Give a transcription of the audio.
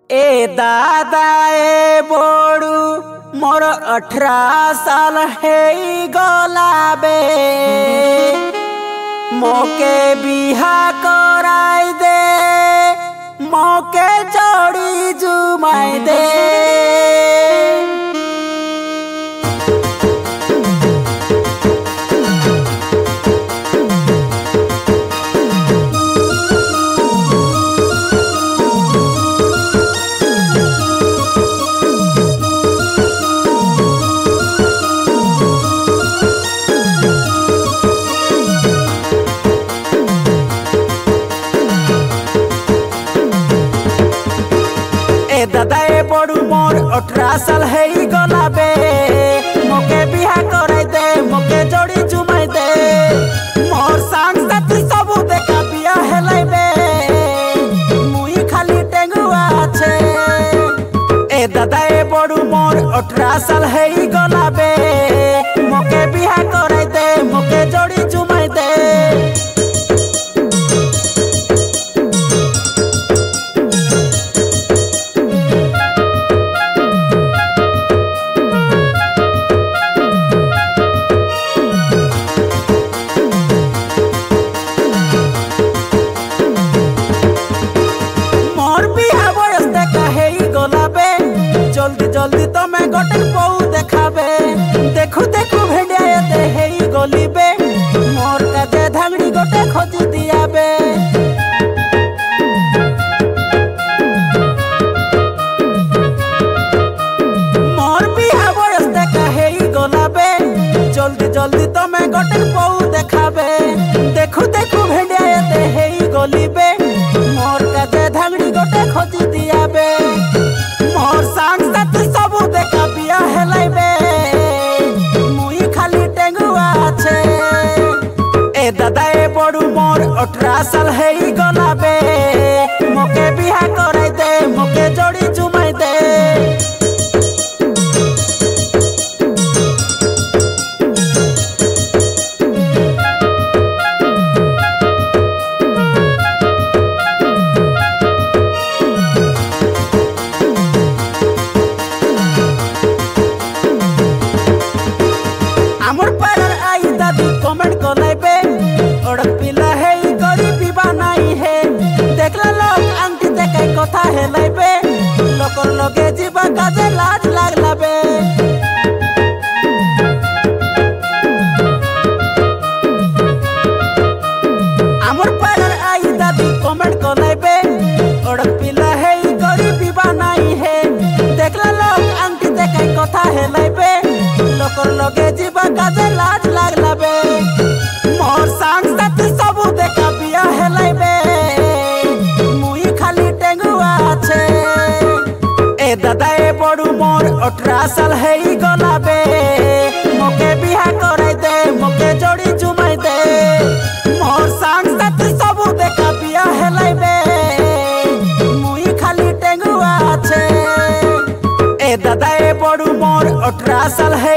ए दादा ए बोड़ू मोर 18 साल है गलाबे मोके बिहा कराई दे मोके जोड़ी जुमाई दे। दादा ए बड़ू मोर 18 साल है गलाबे मोके बिहा कराई दे मोके जोड़ी जुमाई दे मोर संग साथी सब देखा बिया हेलाइबे मुई खाली टेंगुआ छे। ए दादा ए बड़ू मोर 18 साल है गलाबे मोके बिहा कराई दे मोके जोड़ी जुमाई दे। जल्दी जल्दी तो मैं गोटे बहु देखाबे देखू देखू भेड़िया दे हेई गलीबे मोर काजे धांगड़ी गोटे खोजी दियाबे। मोर बिहा बयस देखा हेई गलाबे जल्दी जल्दी तो मैं गोटे बहु देखाबे देखू देखू भेड़िया दे हेई गलीबे मोर काजे धांगड़ी गोटे खोजी दियाबे। मोर संग साथी सब देखा बिया हेलाइबे मुई खाली टेंगुआ छे। ए दादा ए बड़ू मोर 18 साल है गलाबे मोके बिहा कराई दे मोके जोड़ी जुमाई दे। आमर पारार आई दादी कमेंट कलाइबे ओड़क पिला है गरीबी बानाई है देखला लोग आंटी देखाई कथा हेलाइबे लोकर लगे जीवा काजे लाज लागलाबे। आमर पारार आई दादी कमेंट कलाइबे ओड़क पिला है गरीबी बानाई है देखला लोग आंटी देखाई कथा हेलाइबे लोकर लगे जीवा काजे लाज लागलाबे। मोर संग साथी सब देखा बिया हेलाइबे मुई खाली टेंगुआ छे। ए दादा ए बड़ू मोर 18 साल है गलाबे मोके बिहा कराई दे मोके जोड़ी जुमाई दे। मोर संग साथी सब देखा बिया हेलाइबे मुई खाली टेंगुआ छे। ए दादा ए बड़ू मोर 18 साल है